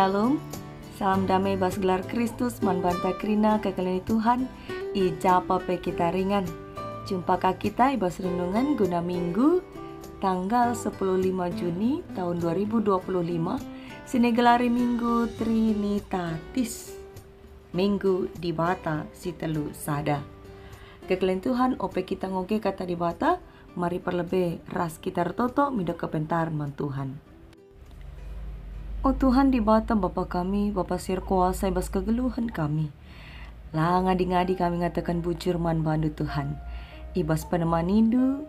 Shalom, salam damai bas gelar Kristus manbanta krina kekalini Tuhan ijapa pe kita ringan. Jumpakah kita ibas renungan guna minggu tanggal 15 Juni tahun 2025 sinegelari minggu Trinitatis, minggu di bata si telu sada. Kekalini Tuhan ope kita ngoge kata di bata, mari perlebe ras kita retoto mido kepentar man Tuhan. Oh Tuhan di bata Bapa kami, Bapa sir kuasa ibas kegeluhan kami. Lah ngadi-ngadi kami ngatakan bujur man bandu Tuhan. Ibas peneman indu,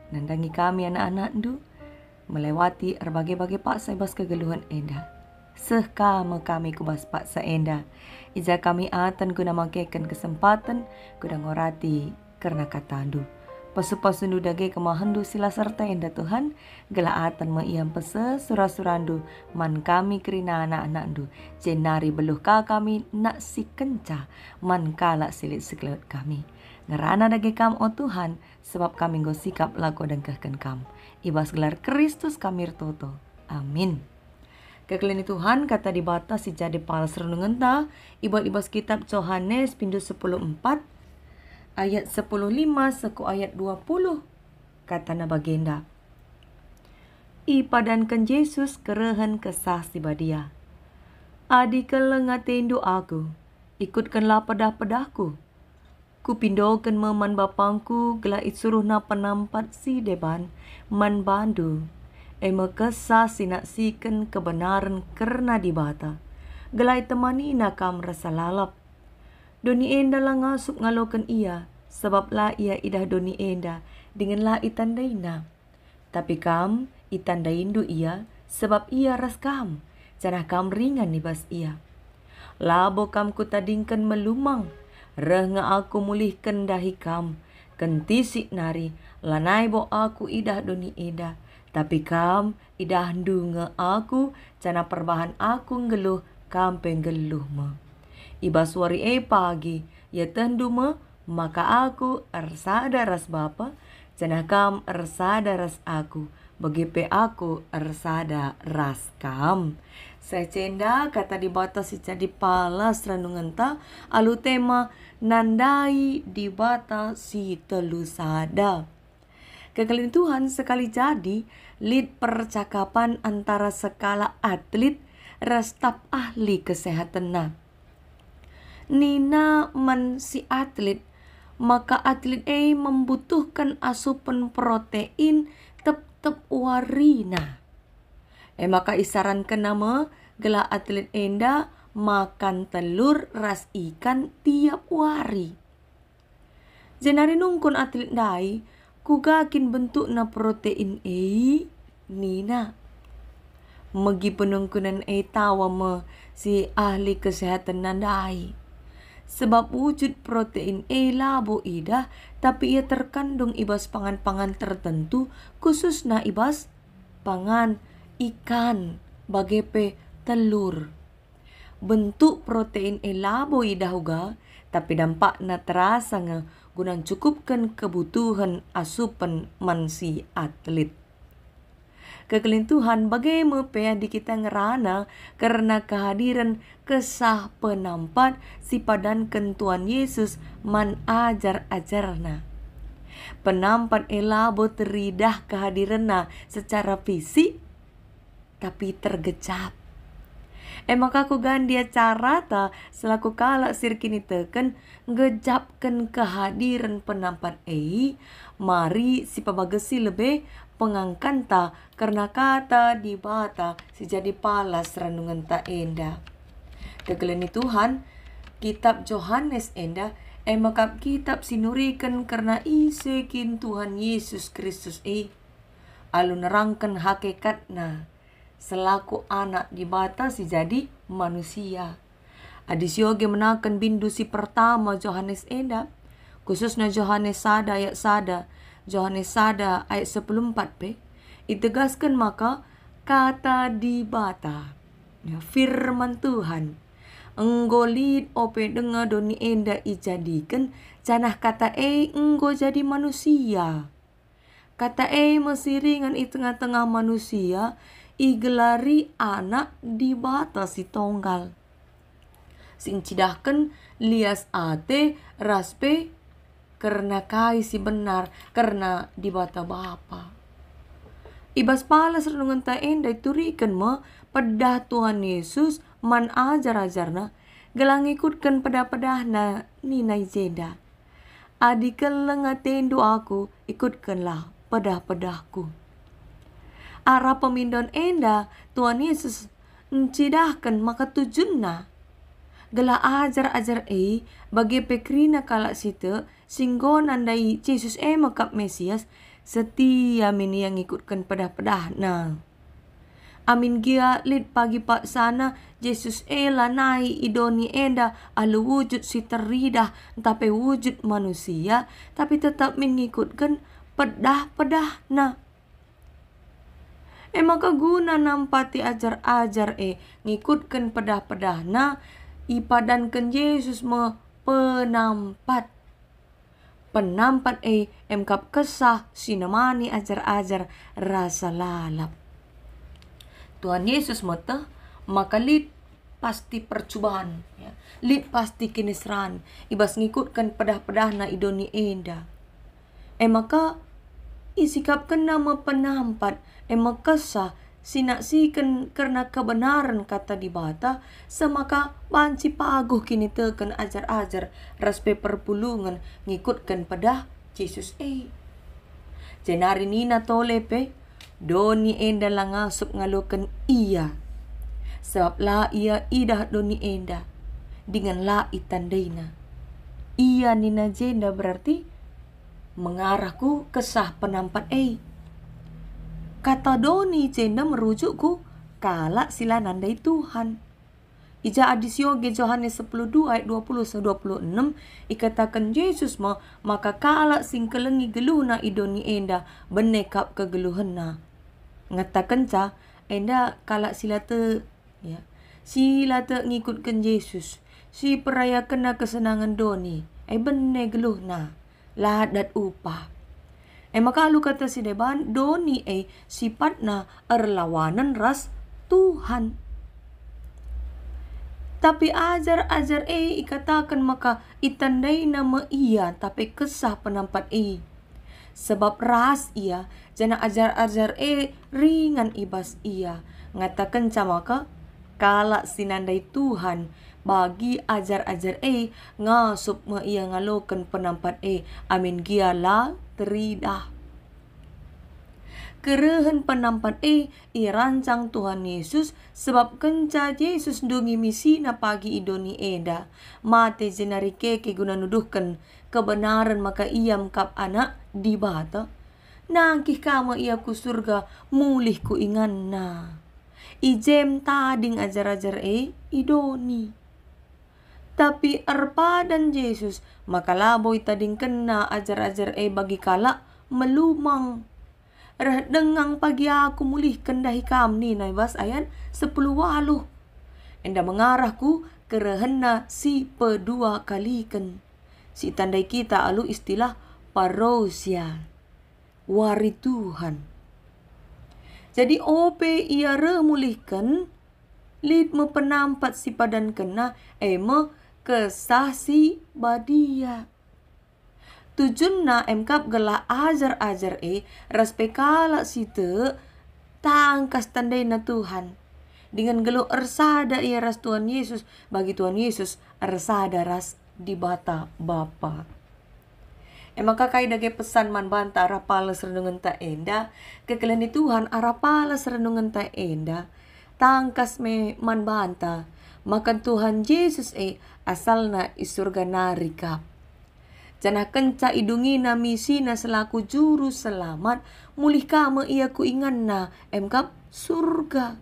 nandangi kami anak-anak indu, melewati berbagai-bagai paksa ibas kegeluhan enda. Sekama kami kubas paksa enda. Ija kami atan guna mangkeken kesempatan, guna ngorati karena katandu. Pasu-pasundu dage kemahandu sila serta enda Tuhan, gelaatan maiam pese surah-surandu man kami kerina anak-anakdu, jenari beluh ka kami nak si kenca man kala silit sekeleut kami. Ngerana dage kam o Tuhan, sebab kami nggo sikap laku dengkahkan kam. Ibas gelar Kristus kami rtoto. Amin. Kekelini Tuhan kata di bata si jadi palas renungan ta, ibas kitab Yohanes pindu 10:4 ayat 10:5 seku ayat 20 kata na bagenda. I padankan Yesus kerehen kesah si badia. Adi kelengatendu aku, ikutkanlah pedah-pedahku. Kupindokan meman bapangku, gelait suruh na penampat si deban, man bandu. Ema kesah sinaksikan kebenaran kerna di bata. Gelait temani na kam rasa lalap. Doni enda lah ngasuk ngalokan ia, sebab lah ia idah doni enda, dengan lah itandaina. Tapi kam itandaindu ia, sebab ia ras kam, janah kam ringan nibas ia. Labo kam kutadingkan melumang, reh nga aku mulihkan dahi kam, kentisik nari, lanai bo aku idah doni enda. Tapi kam idah ndu nga aku, janah perbahan aku ngeluh, kam penggeluh me. Ibas wari pagi, ya tendu me, maka aku ersada ras bapa, janah kam ersada ras aku, begipe aku ersada ras kam. Secenda kata di bata si jadi palas renungan ta, alu tema nandai di bata si telu sada. Kekalin Tuhan sekali jadi lead percakapan antara skala atlet ras staf ahli kesehatan na. Nina man si atlet, maka atlet membutuhkan asupan protein tep warina. Maka isarankan nama gela atlet enda makan telur ras ikan tiap hari. Jenari nungkun atlet dai, kugakin bentuk na protein nina. Megi penungkunan tawa me si ahli kesehatan nandai. Sebab wujud protein labo idah, tapi ia terkandung ibas pangan-pangan tertentu, khusus na ibas pangan ikan, bagepe telur. Bentuk protein labo idah uga, tapi dampak na terasa nga gunang cukupkan kebutuhan asupan mansi atlet. Kekalin Tuhan bagaimana pea di kita ngerana karena kehadiran kesah penampat si padankan Tuhan Yesus man ajar-ajarna. Penampat elabo teridah kehadiranna secara fisik tapi tergecap. Maka ku gandia cara ta selaku kala sirkini teken ngejapkan kehadiran penampat mari si pabagesi lebih pengangkanta karena kata di bata si jadi palas renungan ta enda. Kegeleni Tuhan kitab Yohanes enda maka kitab sinurikan karena isekin Tuhan Yesus Kristus alu nerangkan hakikatna selaku anak di bata si jadi manusia. Adisyoge menakan bindu si pertama Yohanes enda, khususnya Yohanes sada ayat sada, Yohanes sada ayat 14 itegaskan maka kata di bata, ya, firman Tuhan enggolid ope denga doni enda ijadikan canah kata enggo jadi manusia. Kata mesiringan i tengah-tengah manusia igelari anak di bata si tonggal. Sing cidahkan lias ate raspe karena kai si benar karena di bata bapa. Ibas palas renungan ta enda turikan mo pedah Tuhan Yesus man ajar-ajarna gelang ikutkan pedah-pedahna ni naizeda. Adi keleng atendo aku ikutkanlah pedah-pedahku. Arah pemindon enda Tuhan Yesus mencidahkan maka tujuanna gela ajar-ajar bagi pekrina kalak situ singgon andai Yesus makap Mesias setia mini yang ikutkan pedah-pedah nah. Amin gia lid pagi pak sana Yesus lanai idoni enda alu wujud si teridah tapi wujud manusia tapi tetap mengikutkan pedah-pedah nah. Maka guna nampati ajar-ajar ngikutkan pedah-pedah nah ipadankan Yesus me penampat emkap kesah sinamani ajar-ajar rasa lalap. Tuhan Yesus mata maka lid pasti percobaan ya. Lid pasti kinisran ibas ngikutkan pedah-pedah na idoni enda. Maka isikapkan nama penampat kesah sinaksikan karena kebenaran kata di bata semaka banci paguh kini teken ajar-ajar raspe perpulungan ngikutkan pedah Yesus jenari nina tolepe doni enda langasup ngalokan iya sebab la ia idah doni enda dengan la itandaina iya nina jenda berarti mengarahku kesah penampat kata doni jenda merujukku kalak sila nandai Tuhan. Ija adisyoge Yohanes 10:2 ayat 20-26 ikatakan Yesus maka kalak sing kelengi geluhna idoni enda benekap kegeluhenna. Ngatakan ca enda kalak sila te ya. Sila te ngikutkan Yesus. Si peraya kena kesenangan doni. Bene geluhna. Ladat upah. Maka lu kata si deban doni sifatna erlawanan ras Tuhan. Tapi ajar-ajar ikatakan maka itandai nama iya tapi kesah penampat sebab ras iya jana ajar-ajar ringan ibas iya ngatakan camaka kalak sinandai Tuhan bagi ajar-ajar ngasup ia ngalokan penampat amin giala teridah. Kerehen penampat irancang Tuhan Yesus sebab kenca Yesus dungi misi na pagi idoni eda mate jenari keke guna nuduhkan kebenaran maka ia mkap anak di bata nangkih kama ia ku surga mulih ku inganna ijem tading ajar-ajar idoni tapi erpadan Yesus maka laboy tading kena ajar-ajar bagi kalak melumang dengang pagi aku mulih kendahi kam ni naibas ayat 10:8 enda mengarahku kerehena si pedua kalikan si tandai kita alu istilah parousia wari Tuhan. Jadi ope ia remulihkan lid me penampat si padan kena me kesah si badia. Tujuanna emkap gelah ajar-ajar raspe kalak situ tangkas tandai na Tuhan. Dengan gelo ersada ia ras Tuhan Yesus bagi Tuhan Yesus ersada ras di bata Bapa. Maka kai dage pesan man banta arapales renungan ta enda kekelani Tuhan arapales renungan ta enda tangkas me man banta makan Tuhan Yesus asalna isurga narika. Jana kenca idungi na misi na selaku juru selamat mulih kama ia ku inganna emkap surga.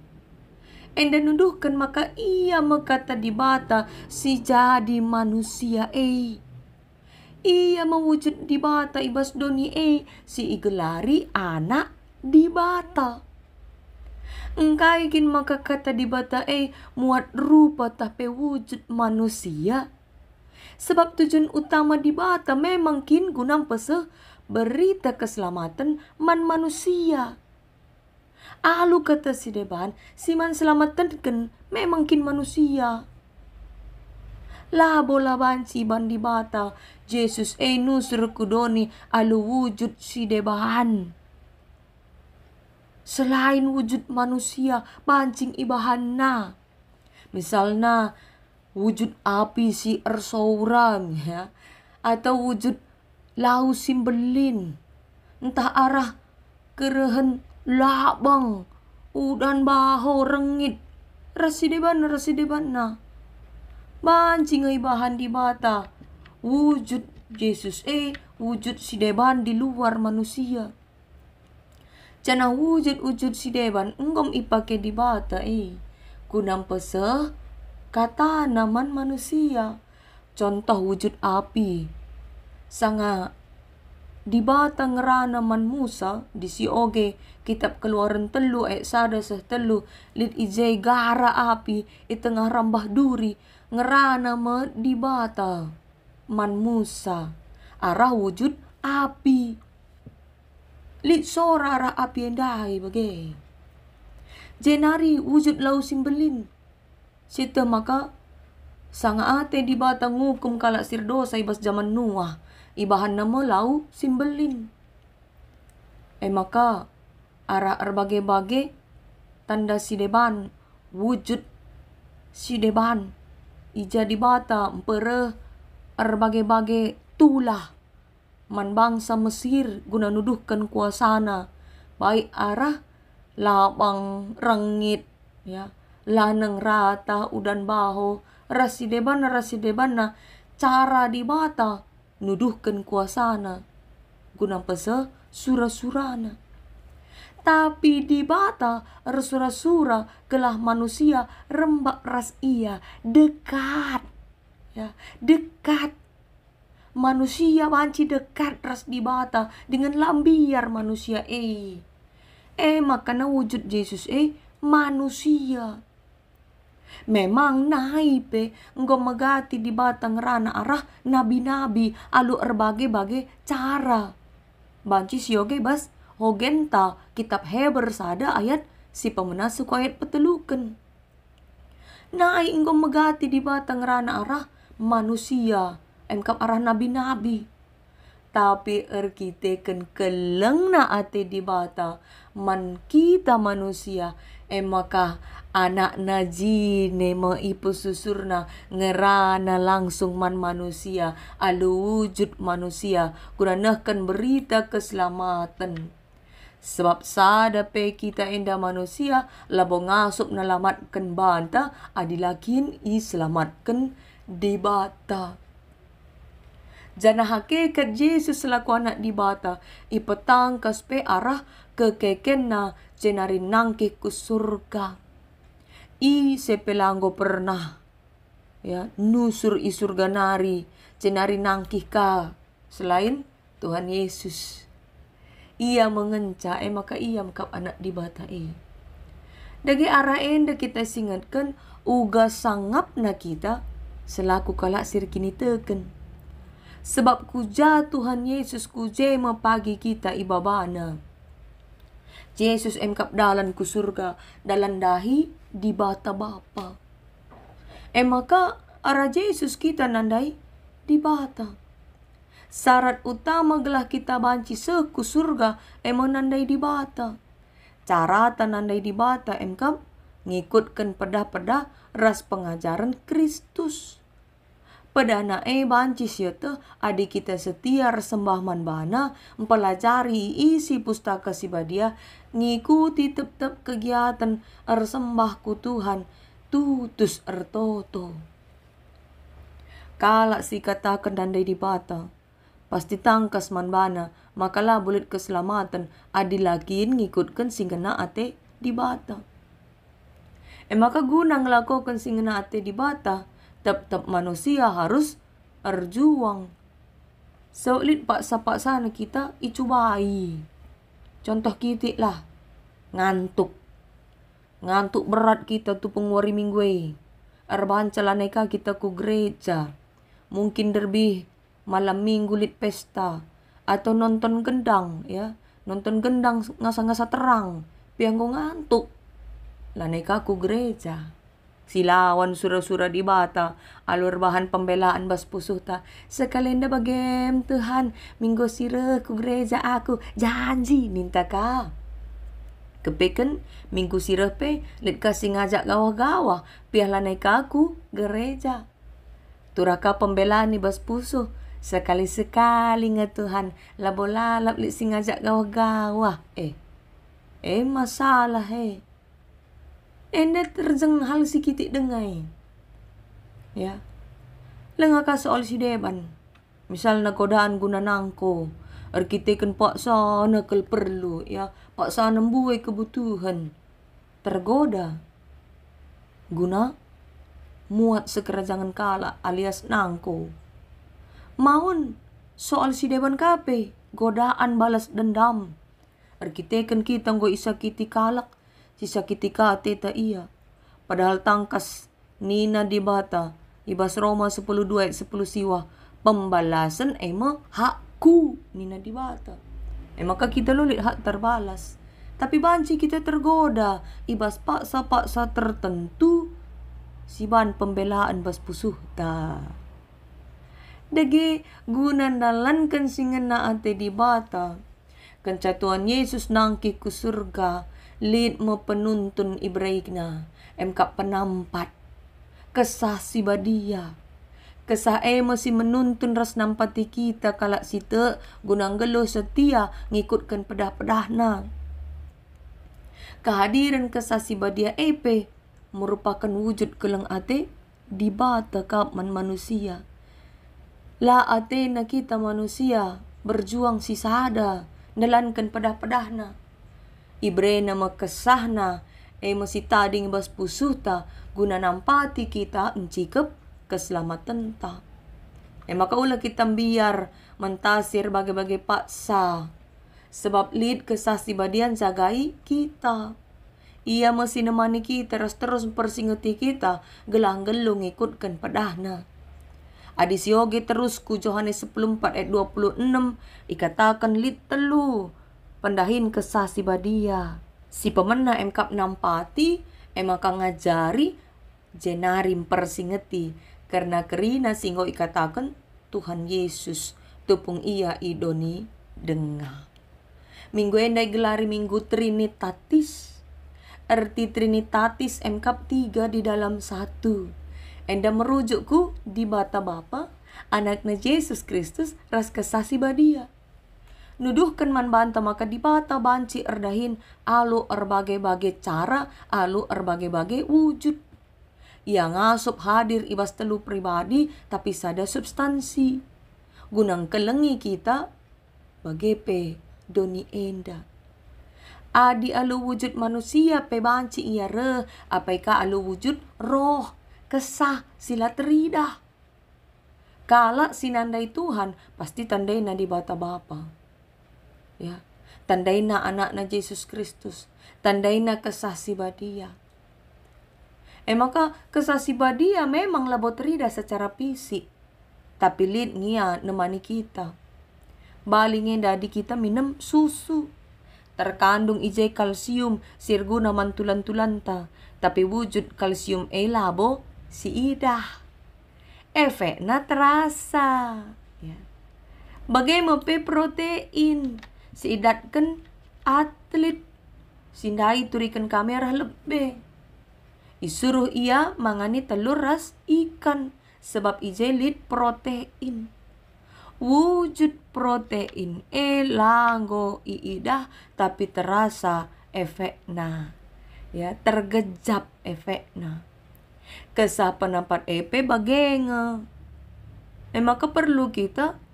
Enda nuduhkan maka ia mekata di bata si jadi manusia ia mewujud di bata ibas doni si igelari anak di bata. Engkai kin maka kata di bata muat rupa tapi wujud manusia. Sebab tujuan utama di bata memang kin gunang peseh berita keselamatan man manusia. Alu kata si deban, siman selamatan kan memang kin manusia. Lah bola banci bandi bata, Jesus nusur kudoni alu wujud si deban. Selain wujud manusia, bancing ibahanna. Misalnya wujud api si ersauran ya, atau wujud lau simbelin, entah arah kerehen labang, udan baho rengit, rasideban na. Bancing ibahan di bata, wujud Yesus wujud si deban di luar manusia. Cana wujud si deban enggom ipake di bata kunam peseh kata naman manusia. Contoh wujud api. Sanga di bata ngerana man Musa di si oge kitab Keluaran 3 ayat 1-10 lid ijai gara api i tengah rambah duri ngerana ma di bata man Musa arah wujud api. Lid sora arah api endai bagai. Jenari wujud lau simbelin. Sita maka sanga ate di bata ngukum kalak sirdosa ibas zaman Nuah. Ibahan nama lau simbelin. Maka arah erbage-bage tanda si deban. Wujud si deban. Ija di bata empere erbage-bage tulah. Man bangsa Mesir guna nuduhkan kuasana. Baik arah labang rengit ya, laneng rata udan baho, rasideban na cara di bata nuduhkan kuasana guna pese sura-surana. Tapi di bata sura-sura kelah manusia rembak ras ia dekat ya, dekat. Manusia banci dekat ras di bata dengan lambiar manusia makana wujud Yesus manusia. Memang naipe engkau megati di batang rana arah nabi-nabi alu erbage-bage cara. Banci sioge bas hogenta kitab Heber sada ayat si pemenasuk ayat peteluken. Nai engkau megati di batang rana arah manusia engkap arah nabi-nabi. Tapi erkiteken keleng na ate di bata man kita manusia maka anak najine ma ipu susurna ngerana langsung man manusia alu wujud manusia kuranahkan berita keselamatan. Sebab sada pe kita enda manusia labo ngasup nalamatkan banta adilakin iselamatkan di bata. Jana hakikat Yesus selaku anak di bata ipetang kaspe arah kekeken na jenari nangke ku surga. I sepelanggo pernah ya nusur i surga nari jenari nangkih ka selain Tuhan Yesus. Ia mengenca maka ia mengkap anak di bata Dagi arah enda kita singatkan uga sangap na kita selaku kalak sir kini teken. Sebab kuja Tuhan Yesus kuje pagi kita ibabana. Yesus engkap dalan ku surga, dalan dahi di bata Bapa. Maka arah Yesus kita nandai di bata. Syarat utama gelah kita banci seku surga nandai di bata. Cara nandai di bata engkap ngikutkan pedah-pedah ras pengajaran Kristus. Pedana banci siete adik kita setia resembah manbana mempelajari isi pustaka sibadia ngikuti tetap kegiatan resembah ku Tuhan tutus ertoto. Kalak si katakan dandai di bata pasti tangkas manbana makalah bulit keselamatan adilakin ngikutkan singgena ate di bata. Maka guna ngelakukan singgena ate di bata tetap manusia harus berjuang. Solit paksa-paksa kita icubai. Contoh kita lah ngantuk berat kita tu pengwari minggu arbahan calaneka kita ku gereja. Mungkin derbi malam minggu lit pesta atau nonton gendang ya, nonton gendang ngasa-ngasa terang pianggo ngantuk. Lanai kaku gereja. Silawan sura-sura di bata, alur bahan pembelaan bas pusuh ta. Sekalenda bagem Tuhan, minggu sire ku gereja aku, janji minta ka. Kepeken minggu sire pe, let kasih ngajak gawah-gawah, piah lanai kaku gereja. Turaka pembelaan ni bas pusuh, sekali-sekali nge Tuhan, labolalap let si ngajak gawah-gawah. Masalah Enda terjeng hal sikiti dengai. Ya. Lengaka soal si deban. Misal na godaan guna nangko. Arkiteken paksa nakal perlu. Ya. Paksa nembuai kebutuhan. Tergoda. Guna muat sekerajangan kala alias nangko. Maun soal si deban kape. Godaan balas dendam. Arkiteken kita nggo isakiti kalak. Sisakiti kate ta iya. Padahal tangkas nina di bata. Ibas Roma 10:2 ayat 10 siwa. Pembalasan hakku nina di bata. Maka kita lulit hak terbalas. Tapi banci kita tergoda. Ibas paksa-paksa tertentu. Siban pembelaan bas pusuh ta. Dagi guna nalankan singan na ate di bata. Kencatuan Yesus nangki ku surga. Lid mo penuntun Ibrahimna, emka penampat, kesah si badia, kesah masih menuntun ras nampati kita kalak sita gunang geluh setia ngikutkan pedah-pedahna. Kehadiran kesah si badia merupakan wujud keleng ate di bata kapman manusia. La ate na kita manusia berjuang si sada, nelankan pedah-pedahna. Ibre na makesahna masih tading bas pusuta guna nampati kita encikep keselamatan ta. Maka ulah kita biar mentasir bagai-bagai paksa. Sebab lid kesah si badian jagai kita. Ia masih nemani kita terus persingeti kita gelang-gelung ikutkan pedahna. Adis yogi terus ku Yohanes 14 ayat 26 ikatakan lid telu. Pendahin kesah si badia. Si pemena emkap nampati maka ngajari jenarim persingeti. Karena kerina singgo ikatakan Tuhan Yesus tupung ia idoni denga. Minggu endai gelari minggu Trinitatis. Arti Trinitatis emkap 3 di dalam 1. Enda merujukku di bata Bapa, anaknya Yesus Kristus ras kesah si badia. Nuduhkan man banta maka dibata banci erdahin alu erbagai-bagai cara, alu erbagai-bagai wujud. Ia ngasup hadir ibas telu pribadi tapi sada substansi. Gunang kelengi kita bagepe doni enda. Adi alu wujud manusia pe banci ia apaika alu wujud roh, kesah, sila teridah. Kala sinandai Tuhan pasti tandai na di bata Bapa. Ya, tandaina anakna Yesus Kristus, tandaina kesah si badia. Maka kesah si badia memang labotrida secara fisik, tapi lid ngia nemani kita. Balingin dadi kita minum susu, terkandung ijai kalsium sirguna mantulan-tulanta, tapi wujud kalsium labo si idah. Efeknya terasa. Ya. Bagaimana protein? Siidatkan atlet sindai turikan kamera lebih. Isuruh ia mangani telur ras ikan sebab ijelit protein. Wujud protein langgo iidah tapi terasa efekna. Ya, tergejap efekna. Kesah penampat bagenga. Maka perlu kita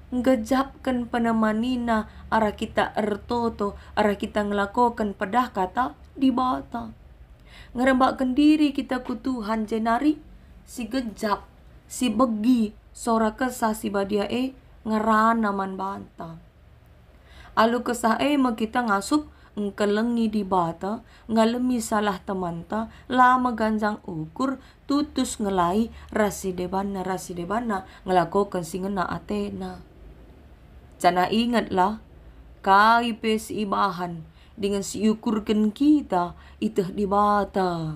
ngejapkan penemanina arah kita ertoto, arah kita ngelakokan pedah kata di bata. Ngerembakkan diri kita ku Tuhan jenari si gejap, si begi, sora kesah si badia ngerana man banta. Alu kesah kita ngasup ngkelengi di bata, ngalemi salah temanta, lama ganjang ukur, tutus ngelai rasi debana ngelakokan singena atena. Cana ingatlah, kai pes ibahan, dengan siukurkan kita itu di bata.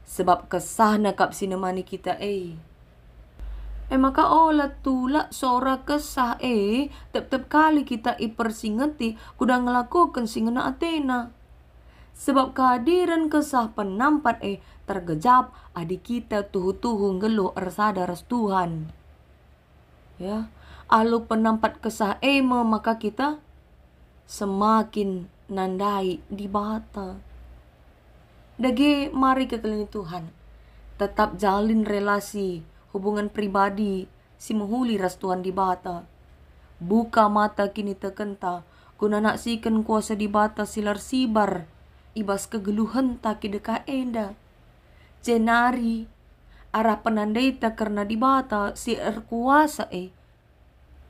Sebab kesah nakap sinemani kita maka olah tulak sora kesah tep-tep kali kita ipersingeti kuda ngelakukan singena Athena. Sebab kehadiran kesah penampat tergejap adik kita tuhu-tuhu ngeluh ersadaras Tuhan. Ya, alu penampat kesah maka kita semakin nandai di bata. Dage mari kekelini Tuhan. Tetap jalin relasi, hubungan pribadi, si menghuli ras Tuhan di bata. Buka mata kini tekenta, guna naksikan kuasa di bata silar sibar, ibas kegeluhan tak kideka enda. Jenari, arah penandai tak karena di bata si kuasa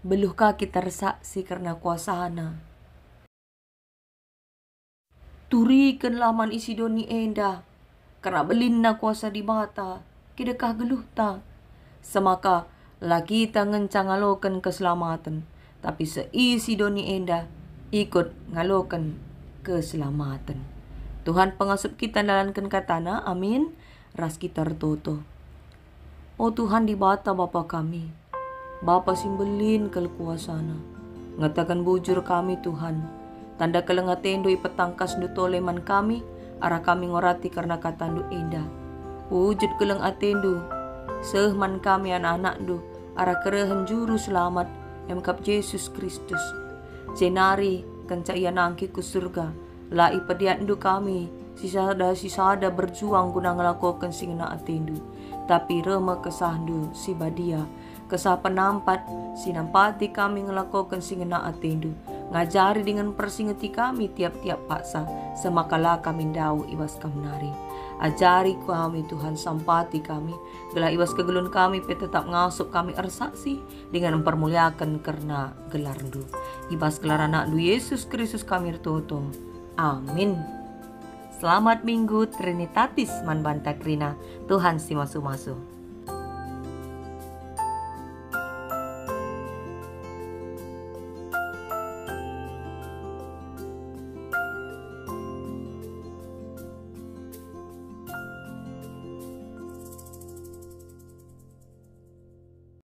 beluhkah kita resaksi karena kuasana. Turikan laman isi doni enda, karena belinna kuasa di bata, kidekah geluh ta. Semaka lagi kita ngencangalokan keselamatan, tapi seisi doni enda ikut ngalokan keselamatan. Tuhan pengasup kita dalankan katana, amin. Ras kita retuto. Oh Tuhan di bata Bapa kami, Bapa simbelin kelekuasana. Ngatakan bujur kami Tuhan. Tanda kelengatendo ipetangkas du toleman kami, arah kami ngorati karena katandu enda. Wujud keleng atendu, sehman kami anak-anak du, arah kerehan juru selamat, emkap Yesus Kristus. Jenari kencaya nangki ku surga, la ipediandu kami, sisada berjuang guna ngelakukan singena atendu. Tapi rema kesahdu si badia, kesah penampat, sinampati kami ngelakukan singena atendu. Ngajari dengan persingeti kami tiap-tiap paksa, semakala kami dau ibas kamnari. Ajari kami Tuhan sampati kami, gelah ibas kegelun kami pe tetap ngasup kami ersaksi dengan mempermuliakan karena gelardu. Ibas gelar anak du Yesus Kristus kami ertoto. Amin. Selamat Minggu Trinitatis Manbanta Krina. Tuhan si masu-masu.